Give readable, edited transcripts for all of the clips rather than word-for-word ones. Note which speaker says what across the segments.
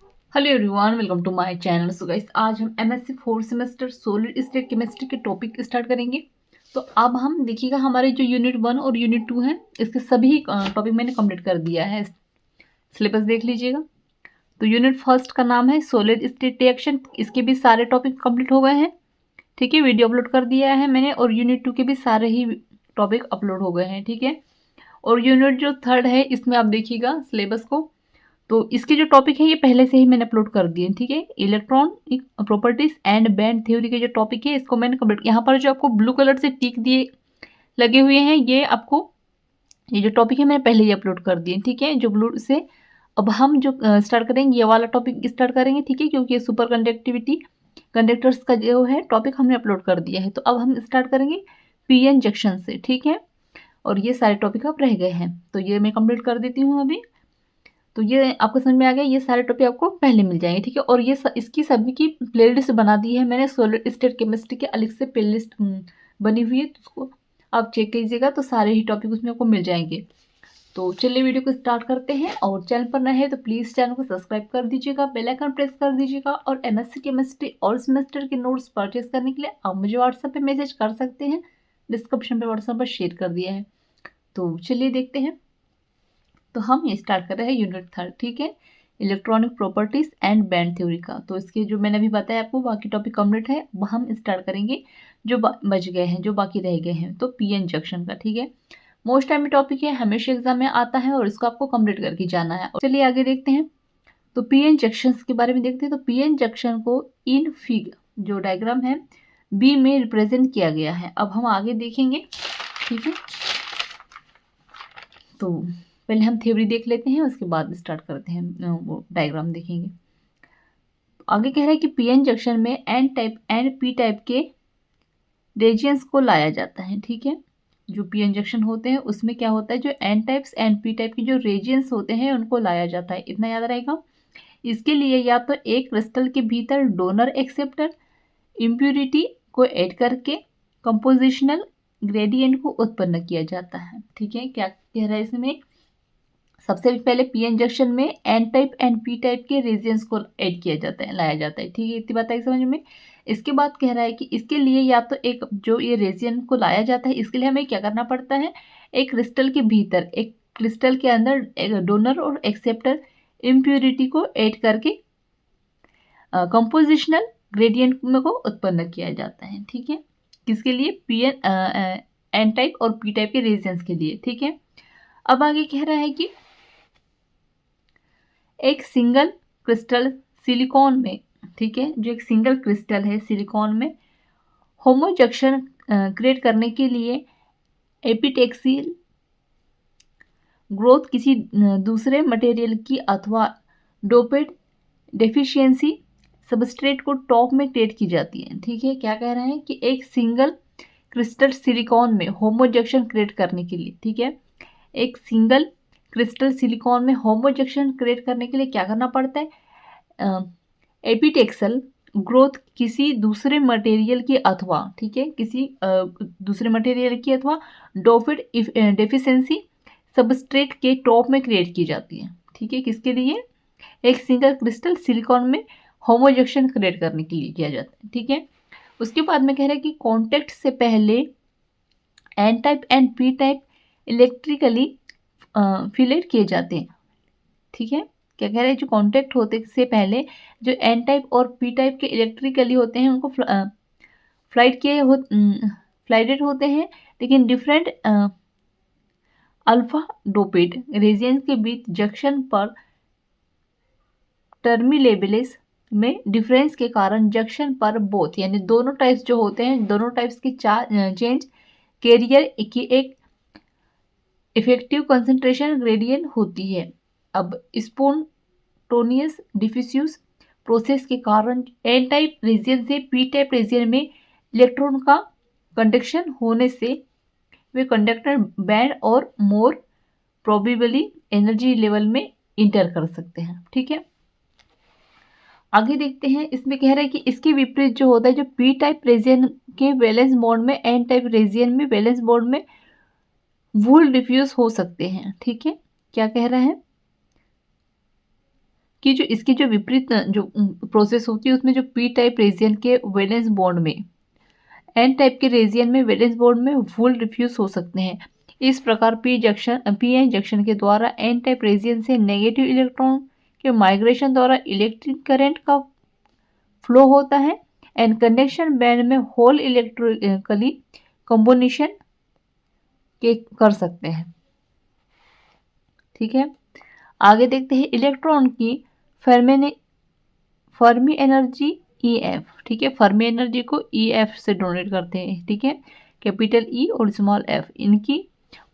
Speaker 1: Hello everyone, welcome to my channel. So guys, आज हम MSc fourth semester solid state chemistry के topic start करेंगे। तो अब हम देखिएगा, हमारे जो यूनिट 1 और यूनिट 2 हैं, इसके सभी टॉपिक मैंने कंप्लीट कर दिया है। सिलेबस देख लीजिएगा। तो यूनिट फर्स्ट का नाम है सॉलिड स्टेट रिएक्शन, इसके भी सारे टॉपिक कंप्लीट हो गए हैं। ठीक है, वीडियो अपलोड कर दिया है मैंने। और यूनिट 2 के भी सारे ही टॉपिक अपलोड हो गए हैं। ठीक है, और यूनिट जो थर्ड है, इसमें आप देखिएगा सिलेबस को। तो इसके जो टॉपिक है ये पहले से ही मैंने अपलोड कर दिए। ठीक है, electronic properties and band theory के जो टॉपिक है, इसको मैंने कंप्लीट। यहाँ पर जो आपको ब्लू कलर से टिक दिए लगे हुए हैं, ये आपको ये जो टॉपिक है मैंने पहले ही अपलोड कर दिए। ठीक है, जो ब्लू से अब हम जो स्टार्ट करेंगे, ये वाला टॉपिक स्टार्ट करेंगे। ठीक है, क्योंकि ये सुपर कंडक्टिविटी कंडक्टर्स का जो है टॉपिक हमने अपलोड कर दिया है। तो अब हम स्टार्ट करेंगे पीएन जंक्शन से। ठीक है, और ये सारे टॉपिक अब रह गए हैं, तो ये मैं कंप्लीट कर देती हूँ अभी। तो ये आपको समझ में आ गया, ये सारे टॉपिक आपको पहले मिल जाएंगे। ठीक है, और ये इसकी सभी की प्लेलिस्ट बना दी है मैंने। सॉलिड स्टेट केमिस्ट्री के अलग से प्लेलिस्ट बनी हुई है, तो उसको आप चेक कीजिएगा, तो सारे ही टॉपिक उसमें आपको मिल जाएंगे। तो चलिए वीडियो को स्टार्ट करते हैं। और चैनल पर नए हैं तो प्लीज़ चैनल को सब्सक्राइब कर दीजिएगा, बेल आइकन प्रेस कर दीजिएगा। और एमएससी केमिस्ट्री और सेमेस्टर के नोट्स परचेज करने के लिए आप मुझे व्हाट्सएप पे मैसेज कर सकते हैं। डिस्क्रिप्शन पे व्हाट्सएप पर शेयर कर दिया है। तो चलिए देखते हैं। तो हम ये स्टार्ट कर रहे हैं यूनिट थर्ड। ठीक है, electronic properties and band theory का। तो इसके जो मैंने अभी बताया आपको, बाकी टॉपिक कंप्लीट है। अब हम स्टार्ट करेंगे जो बच गए हैं, जो बाकी रह गए हैं। तो पीएन जंक्शन का। ठीक है, मोस्ट टाइम टॉपिक है, हमेशा एग्जाम में आता है और इसको आपको कंप्लीट करके जाना है। और चलिए आगे देखते हैं। तो पीएन जंक्शन के बारे में देखते हैं। तो पीएन जंक्शन को इन फिग जो डायग्राम है बी में रिप्रेजेंट किया गया है। अब हम आगे देखेंगे। ठीक है, तो पहले हम थ्योरी देख लेते हैं, उसके बाद स्टार्ट करते हैं, वो डायग्राम देखेंगे। आगे कह रहा है कि पीएन जंक्शन में n type and p type के रेजियंस को लाया जाता है। ठीक है, जो पीएन जंक्शन होते हैं उसमें क्या होता है, जो n types and p type के जो रेजियंस होते हैं उनको लाया जाता है, इतना याद रहेगा। इसके लिए या तो एक क्रिस्टल के भीतर डोनर एक्सेप्टर इम्प्यूरिटी को ऐड करके कंपोजिशनल ग्रेडियंट को उत्पन्न किया जाता है। ठीक है, क्या कह रहा है इसमें, सबसे पहले पीएन जंक्शन में n type and p type के रेजियंस को ऐड किया जाता है, लाया जाता है। ठीक है, इतनी बात आई समझ में। इसके बाद कह रहा है कि इसके लिए या तो एक जो ये रेजियन को लाया जाता है, इसके लिए हमें क्या करना पड़ता है, एक क्रिस्टल के भीतर, एक क्रिस्टल के अंदर एक डोनर और एक्सेप्टर इम्प्यूरिटी को ऐड करके कंपोजिशनल ग्रेडियंट को उत्पन्न किया जाता है। ठीक है, किसके लिए, पीएन एन टाइप और पी टाइप के रेजियंस के लिए। ठीक है, अब आगे कह रहा है कि एक सिंगल क्रिस्टल सिलिकॉन में, ठीक है, जो एक सिंगल क्रिस्टल है सिलिकॉन में, होमो जंक्शन क्रिएट करने के लिए एपिटेक्सिल ग्रोथ किसी दूसरे मटेरियल की अथवा डोपेट डेफिशिएंसी सबस्ट्रेट को टॉप में क्रिएट की जाती है। ठीक है, क्या कह रहे हैं कि एक सिंगल क्रिस्टल सिलिकॉन में होमो जंक्शन क्रिएट करने के लिए, ठीक है, एक सिंगल क्रिस्टल सिलिकॉन में होमो जंक्शन क्रिएट करने के लिए क्या करना पड़ता है, एपिटेक्सल ग्रोथ किसी दूसरे मटेरियल की अथवा, ठीक है, किसी दूसरे मटेरियल की अथवा डोफिड डेफिशिएंसी सबस्ट्रेट के टॉप में क्रिएट की जाती है। ठीक है, किसके लिए, एक सिंगल क्रिस्टल सिलिकॉन में होमो जंक्शन क्रिएट करने के लिए किया जाता है। ठीक है, उसके बाद में कह रहा है कि कॉन्टैक्ट से पहले n type and p type electrically फिलेट किए जाते हैं। ठीक है, क्या कह रहे हैं, जो कॉन्टैक्ट होते से पहले जो एन टाइप और पी टाइप के इलेक्ट्रिकली होते हैं उनको फ्लाइडेड होते हैं, लेकिन डिफरेंट अल्फा डोपेट रेजियंस के बीच जंक्शन पर टर्मिलेबल्स में डिफरेंस के कारण जंक्शन पर बोथ, यानी दोनों टाइप्स जो होते हैं, दोनों टाइप्स की चेंज कैरियर की एक इफेक्टिव कंसंट्रेशन ग्रेडियंट होती है। अब स्पोंटोनियस डिफ्यूज प्रोसेस के कारण एन टाइप रीजन से पी टाइप रीजन में इलेक्ट्रॉन का कंडक्शन होने से वे कंडक्टर बैंड और मोर प्रोबेबली एनर्जी लेवल में इंटर कर सकते हैं। ठीक है, आगे देखते हैं। इसमें कह रहे हैं कि इसके विपरीत जो होता है, जो पी टाइप रीजन के वैलेंस बॉन्ड में एन टाइप रीजन में वैलेंस बॉन्ड में वूल डिफ्यूज हो सकते हैं। ठीक है, क्या कह रहा है, कि जो इसकी जो विपरीत जो प्रोसेस होती है उसमें जो पी टाइप रीजन के वैलेंस बॉन्ड में एन टाइप के रीजन में वैलेंस बॉन्ड में फुल रिफ्यूज हो सकते हैं। इस प्रकार पी एन जंक्शन के द्वारा एन टाइप रीजन से नेगेटिव इलेक्ट्रॉन के माइग्रेशन द्वारा इलेक्ट्रिक करंट का फ्लो होता है एंड कंडक्शन बैंड में होल इलेक्ट्रिकली कॉम्बिनेशन के कर सकते हैं। ठीक है, आगे देखते हैं इलेक्ट्रॉन की फर्मी एनर्जी EF। ठीक है, फर्मी एनर्जी को EF से डोनेट करते हैं। ठीक है, कैपिटल E और स्मॉल f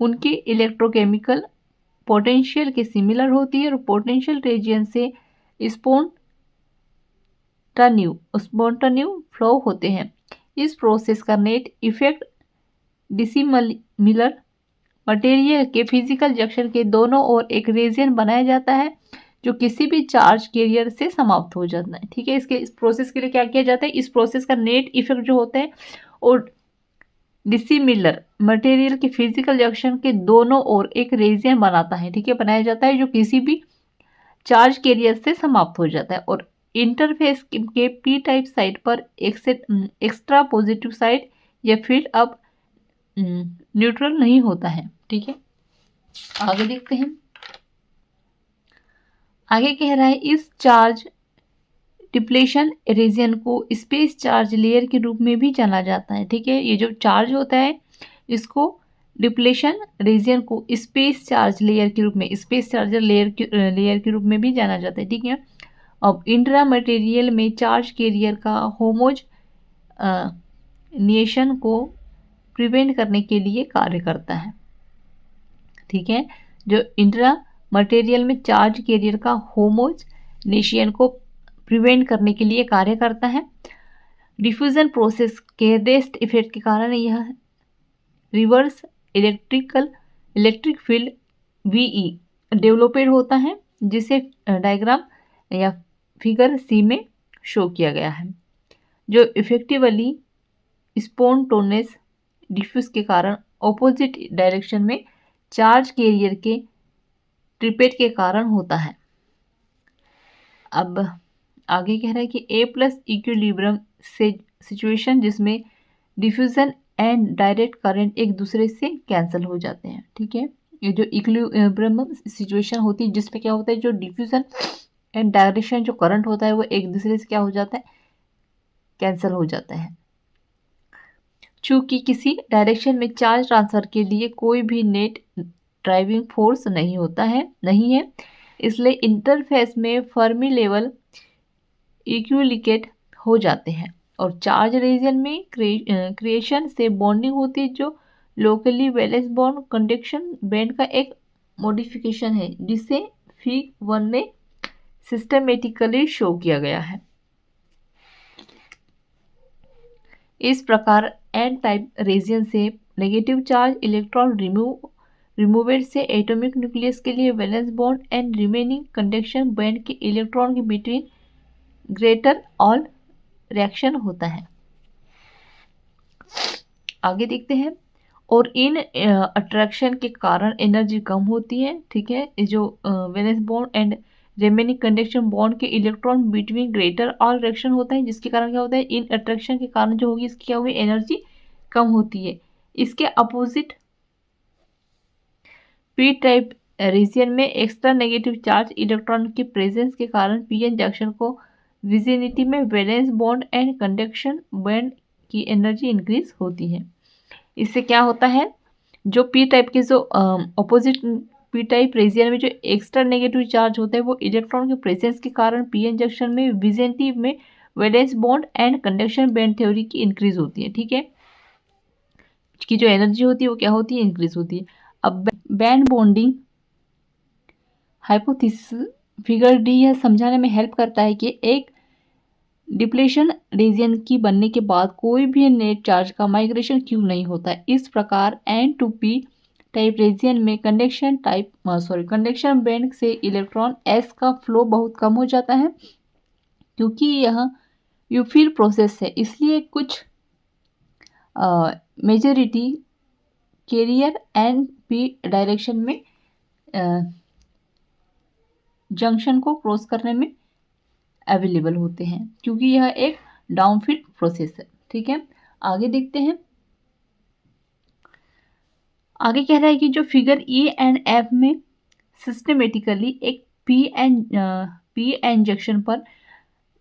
Speaker 1: उनकी इलेक्ट्रोकेमिकल पोटेंशियल के सिमिलर होती है और पोटेंशियल रीजन से स्पॉन्टान्यू फ्लो होते हैं। इस प्रोसेस का नेट इफेक्ट डिसिमिलर मटेरियल के फिजिकल जंक्शन के दोनों ओर एक रीजन बनाया जाता है जो किसी भी चार्ज कैरियर से समाप्त हो जाता है। ठीक है, इस प्रोसेस के लिए क्या किया जाता है, इस प्रोसेस का नेट इफेक्ट जो होता है और डिसिमिलर मटेरियल के फिजिकल जंक्शन के दोनों ओर एक रीजन बनाता है। ठीक है, बनाया जाता है जो किसी भी चार्ज कैरियर से समाप्त हो जाता है और इंटरफेस के पी टाइप साइड पर एक्स्ट्रा पॉजिटिव साइड या फील्ड अब न्यूट्रल नहीं होता है। ठीक है, आगे देखते हैं। आगे कह रहा है इस चार्ज डिप्लेशन रीजन को स्पेस चार्ज लेयर के रूप में भी जाना जाता है। ठीक है, ये जो चार्ज होता है इसको डिप्लेशन रीजन को स्पेस चार्ज लेयर के रूप में स्पेस चार्जर लेयर के रूप में भी जाना जाता है। ठीक है, अब इंट्रा मटेरियल में चार्ज कैरियर का होमोजनेशन को प्रिवेंट करने के लिए कार्य करता है। ठीक है, जो इंट्रा मटेरियल में चार्ज कैरियर का होमोजनेशन को प्रिवेंट करने के लिए कार्य करता है। डिफ्यूजन प्रोसेस के रेस्ट इफेक्ट के कारण यह रिवर्स इलेक्ट्रिक फील्ड VE डेवलपेड होता है जिसे डायग्राम या फिगर C में शो किया गया है, जो इफेक्टिवली स्पॉन्टेनियस डिफ्यूज के कारण ऑपोजिट डायरेक्शन में चार्ज कैरियर के ट्रिपेट के कारण होता है। अब आगे कह रहा है कि A+ इक्विलिब्रियम से सिचुएशन जिसमें डिफ्यूजन एंड डायरेक्ट करंट एक दूसरे से कैंसिल हो जाते हैं। ठीक है, ये जो इक्विलिब्रियम सिचुएशन होती है जिसमें क्या होता है, जो डिफ्यूजन एंड डायरेक्शन जो करंट होता है वो एक दूसरे से क्या हो जाता है, कैंसिल हो जाता है। चूंकि किसी डायरेक्शन में चार्ज ट्रांसफर के लिए कोई भी नेट ड्राइविंग फोर्स नहीं है, इसलिए इंटरफेस में फर्मी लेवल इक्विलिब्रेट हो जाते हैं और चार्ज रीजन में क्रिएशन से बॉन्डिंग होती है जो locally valence bond conduction band का एक मॉडिफिकेशन है जिसे फिगर 1 में सिस्टमेटिकली शो किया गया है। इस प्रकार एन टाइप रीजन से नेगेटिव चार्ज इलेक्ट्रॉन रिमूवेड से एटॉमिक न्यूक्लियस के लिए valence bond and remaining conduction band के इलेक्ट्रॉन के बिटवीन ग्रेटर ऑल रिएक्शन होता है। आगे देखते हैं, और इन अट्रैक्शन के कारण एनर्जी कम होती है। ठीक है, जो valence bond and remaining conduction bond के electron between greater all reaction होता है, जिसके कारण क्या होता है, इन अट्रैक्शन के कारण जो होगी इसकी क्या होगी, एनर्जी कम होती है। इसके अपोजिट पी टाइप रीजन में एक्स्ट्रा नेगेटिव चार्ज इलेक्ट्रॉन की प्रेजेंस के कारण पीएन जंक्शन को विजिनिटी में valence bond and conduction band की एनर्जी इंक्रीज होती है। इससे क्या होता है, जो पी टाइप के जो अपोजिट पी टाइप रीजन में जो एक्स्ट्रा नेगेटिव चार्ज होता है वो इलेक्ट्रॉन के प्रेजेंस के कारण पीएन जंक्शन में विजिनिटी में valence bond and conduction band theory की इंक्रीज होती है। ठीक है, की जो एनर्जी होती है वो क्या होती है, इंक्रीज होती है। अब band bonding hypothesis figure D यह समझाने में हेल्प करता है कि एक डिप्लेशन रीजन की बनने के बाद कोई भी नेट चार्ज का माइग्रेशन क्यों नहीं होता है। इस प्रकार N2P टाइप रीजन में कंडक्शन बैंड से इलेक्ट्रॉन S का फ्लो बहुत कम हो जाता है क्योंकि यह यूफिल प्रोसेस है, इसलिए कुछ majority carrier N P direction में जंक्शन को क्रॉस करने में अवेलेबल होते हैं, क्योंकि यह एक डाउनफीड प्रोसेस है। ठीक है, आगे देखते हैं। आगे कह रहा है कि जो फिगर ई एंड एफ में सिस्टमेटिकली एक पी इंजेक्शन पर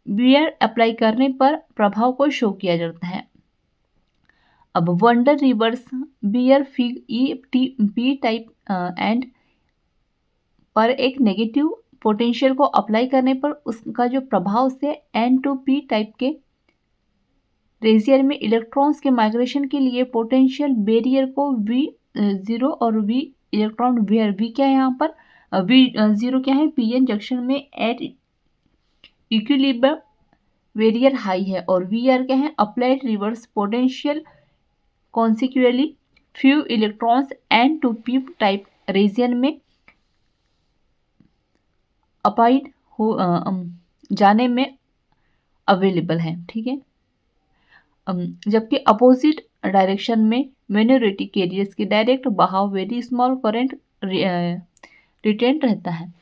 Speaker 1: बियर अप्लाई करने पर प्रभाव को शो किया जाता है। अब वंडर रिवर्स बियर fig e t p type end पर एक नेगेटिव पोटेंशियल को अप्लाई करने पर उसका जो प्रभाव से एन टू पी टाइप के रेजियर में इलेक्ट्रॉन्स के माइग्रेशन के लिए पोटेंशियल बैरियर को V0 और V इलेक्ट्रॉन वेयर V क्या है यहाँ पर V0 क्या है, पीएन जंक्शन में एट इक्विलिब्रियम बैरियर हाई है, और VR क्या है, applied reverse potential consequently few electrons n to p type region में अपाइड हो जाने में अवेलेबल है। ठीक है, जबकि अपोजिट डायरेक्शन में माइनॉरिटी कैरियर्स के डायरेक्ट बहाव वेरी स्मॉल करंट रिटेन रहता है।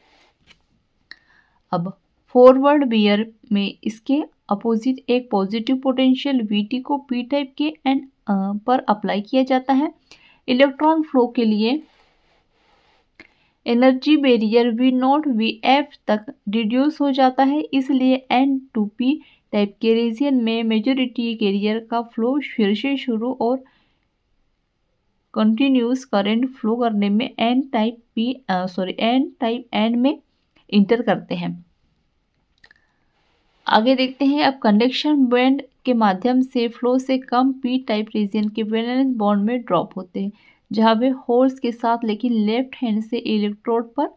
Speaker 1: अब फॉरवर्ड बियर में इसके अपोजिट एक पॉजिटिव पोटेंशियल VT को पी टाइप के एंड पर अप्लाई किया जाता है। इलेक्ट्रॉन फ्लो के लिए एनर्जी बैरियर V0 VF तक रिड्यूस हो जाता है, इसलिए N2P टाइप के रीजन में मेजॉरिटी कैरियर का फ्लो फिर से शुरू और कंटिन्यूस करंट फ्लो करने में N टाइप N में इंटर करते हैं। आगे देखते हैं। अब कंडक्शन बैंड के माध्यम से फ्लो से कम पी टाइप रीजन के वैलेंस बॉन्ड में ड्रॉप होते हैं, जहाँ वे होल्स के साथ, लेकिन लेफ्ट हैंड से इलेक्ट्रोड पर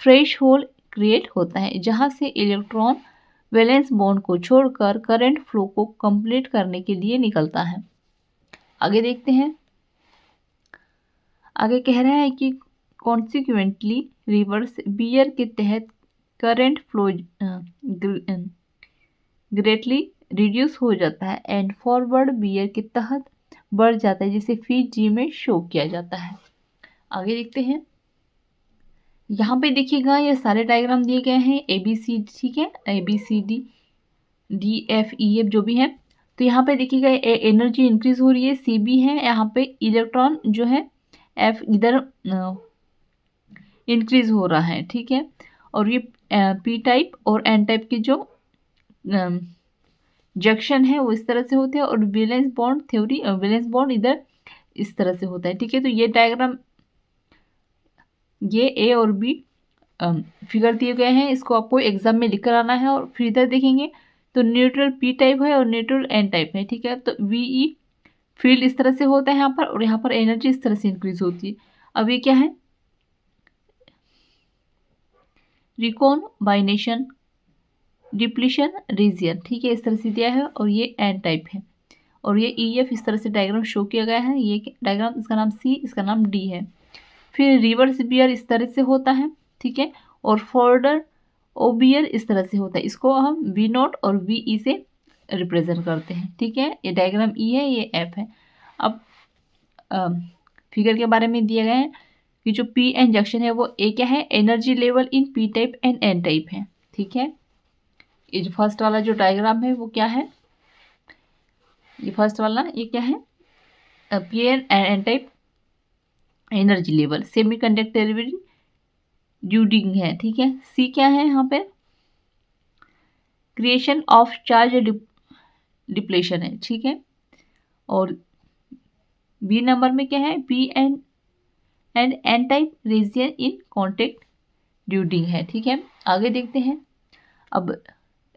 Speaker 1: फ्रेश होल क्रिएट होता है, जहाँ से इलेक्ट्रॉन वैलेंस बॉन्ड को छोड़कर करंट फ्लो को कंप्लीट करने के लिए निकलता है। आगे देखते हैं। आगे कह रहा है कि कॉन्सिक्वेंटली रिवर्स बियर के तहत करंट फ्लो ग्रेटली रिड्यूस हो जाता है एंड फॉरवर्ड बियर के तहत बढ़ जाता है, जिसे फिगर जी में शो किया जाता है। आगे देखते हैं। यहाँ पे देखिएगा ये सारे डायग्राम दिए गए हैं ABC, ठीक है, ABCD DFEF जो भी है। तो यहाँ पे देखिएगा एनर्जी इंक्रीज हो रही है, CB है, यहाँ पे इलेक्ट्रॉन जो है F इधर इंक्रीज हो रहा है, ठीक है। और ये P टाइप और N टाइप के जो जंक्शन है वो इस तरह से होते हैं, और valence bond theory valence bond इधर इस तरह से होता है, ठीक है। तो ये डायग्राम, ये A और B फिगर दिए गए हैं, इसको आपको एग्जाम में लिख कर आना है। और फिर इधर देखेंगे तो न्यूट्रल P टाइप है और न्यूट्रल N टाइप है, ठीक है। तो VE फील्ड इस तरह से होता है यहाँ पर, और यहाँ पर एनर्जी इस तरह से इंक्रीज होती है। अब ये क्या है, रिकॉम्बाइनेशन डिप्लीशन रीजियन, ठीक है, इस तरह से दिया है, और ये N टाइप है, और ये EF इस तरह से डायग्राम शो किया गया है। ये डायग्राम, इसका नाम C, इसका नाम D है। फिर रिवर्स बियर इस तरह से होता है, ठीक है, और फॉरवर्ड ओ बियर इस तरह से होता है। इसको हम V0 और VE से रिप्रेजेंट करते हैं, ठीक है। ये डायग्राम E है, ये F है। अब फिगर के बारे में दिया गया है कि जो P एन जंक्शन है वो A क्या है, energy level in P type and N type है, ठीक है। ये जो फर्स्ट वाला जो डायग्राम है वो क्या है, ये फर्स्ट वाला ये क्या है, P and N type energy level semi conductivity ड्यूडिंग है, ठीक है। C क्या है यहाँ पे, क्रिएशन ऑफ चार्ज डिप्लेशन है, ठीक है। और B नंबर में क्या है, P and N type region in contact ड्यूडिंग है, ठीक है। आगे देखते हैं। अब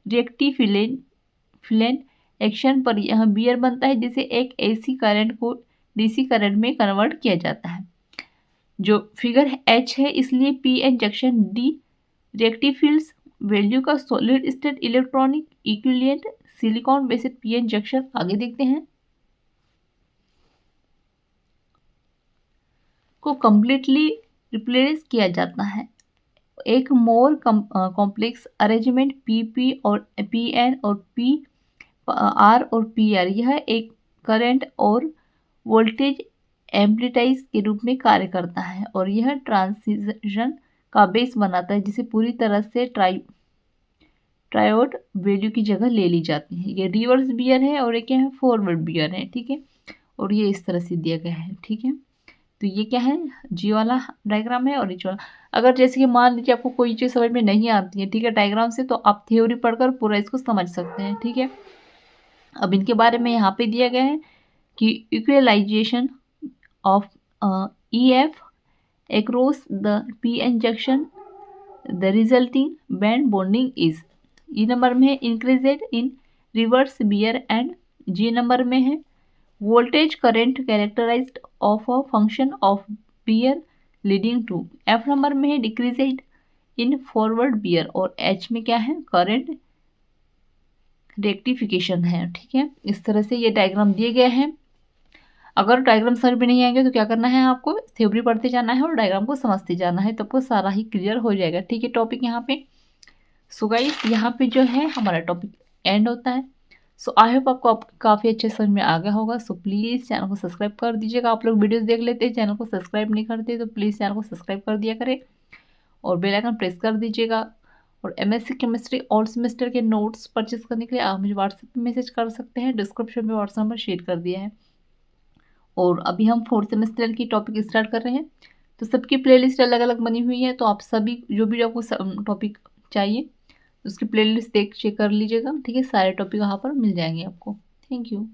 Speaker 1: रेक्टिफिलेंट एक्शन पर यह बियर बनता है, जिसे एक AC करंट को DC करंट में कन्वर्ट किया जाता है, जो फिगर H है। इसलिए PN जंक्शन D रेक्टिफिल्स वैल्यू का solid state electronic equivalent silicon based PN junction. आगे देखते हैं। को कंप्लीटली रिप्लेस किया जाता है एक मोर कॉम्प्लेक्स अरेंजमेंट PP और PN और PR और PR। यह एक करंट और वोल्टेज एम्पलीटाइज के रूप में कार्य करता है, और यह ट्रांजिशन का बेस बनाता है, जिसे पूरी तरह से ट्रायोड वैल्यू की जगह ले ली जाती है। ये रिवर्स बियर है और ये क्या है, फॉरवर्ड बियर है, ठीक है। और ये इस तरह से दिया गया है, ठीक है। तो ये क्या है, जी वाला डायग्राम है और एच वाला। अगर जैसे कि मान लीजिए आपको कोई चीज़ समझ में नहीं आती है, ठीक है, डायग्राम से, तो आप थ्योरी पढ़कर पूरा इसको समझ सकते हैं, ठीक है। अब इनके बारे में यहाँ पे दिया गया है कि equalization of EF across the PN junction, the resulting band bonding is, E number में है increased in reverse beer and G number में है voltage current characterized of a function of beer leading to, F number में है decreased in forward beer और H में क्या है, current रेक्टिफिकेशन है, ठीक है। इस तरह से ये डायग्राम दिए गए हैं। अगर डायग्राम समझ में नहीं आएंगे तो क्या करना है, आपको थ्योरी पढ़ते जाना है और डायग्राम को समझते जाना है, तो आपको सारा ही क्लियर हो जाएगा, ठीक है, टॉपिक यहाँ पे। सो गाइस यहाँ पे जो है हमारा टॉपिक एंड होता है। सो आई होप आपको काफ़ी अच्छे समझ में आ गया होगा। सो प्लीज़ चैनल को सब्सक्राइब कर दीजिएगा। आप लोग वीडियोस देख लेते हैं, चैनल को सब्सक्राइब नहीं करते, तो प्लीज़ चैनल को सब्सक्राइब कर दिया करें और बेल आइकन प्रेस कर दीजिएगा। और MSc केमिस्ट्री ऑल सेमेस्टर के नोट्स परचेज करने के लिए आप मुझे व्हाट्सएप पे मैसेज कर सकते हैं, डिस्क्रिप्शन में व्हाट्सएप नंबर शेयर कर दिया है। और अभी हम 4th सेमेस्टर की टॉपिक स्टार्ट कर रहे हैं, तो सबकी प्लेलिस्ट अलग अलग बनी हुई है, तो आप सभी जो भी आपको टॉपिक चाहिए उसकी प्लेलिस्ट देख चेक कर लीजिएगा, ठीक है। सारे टॉपिक वहाँ पर मिल जाएंगे आपको। Thank you.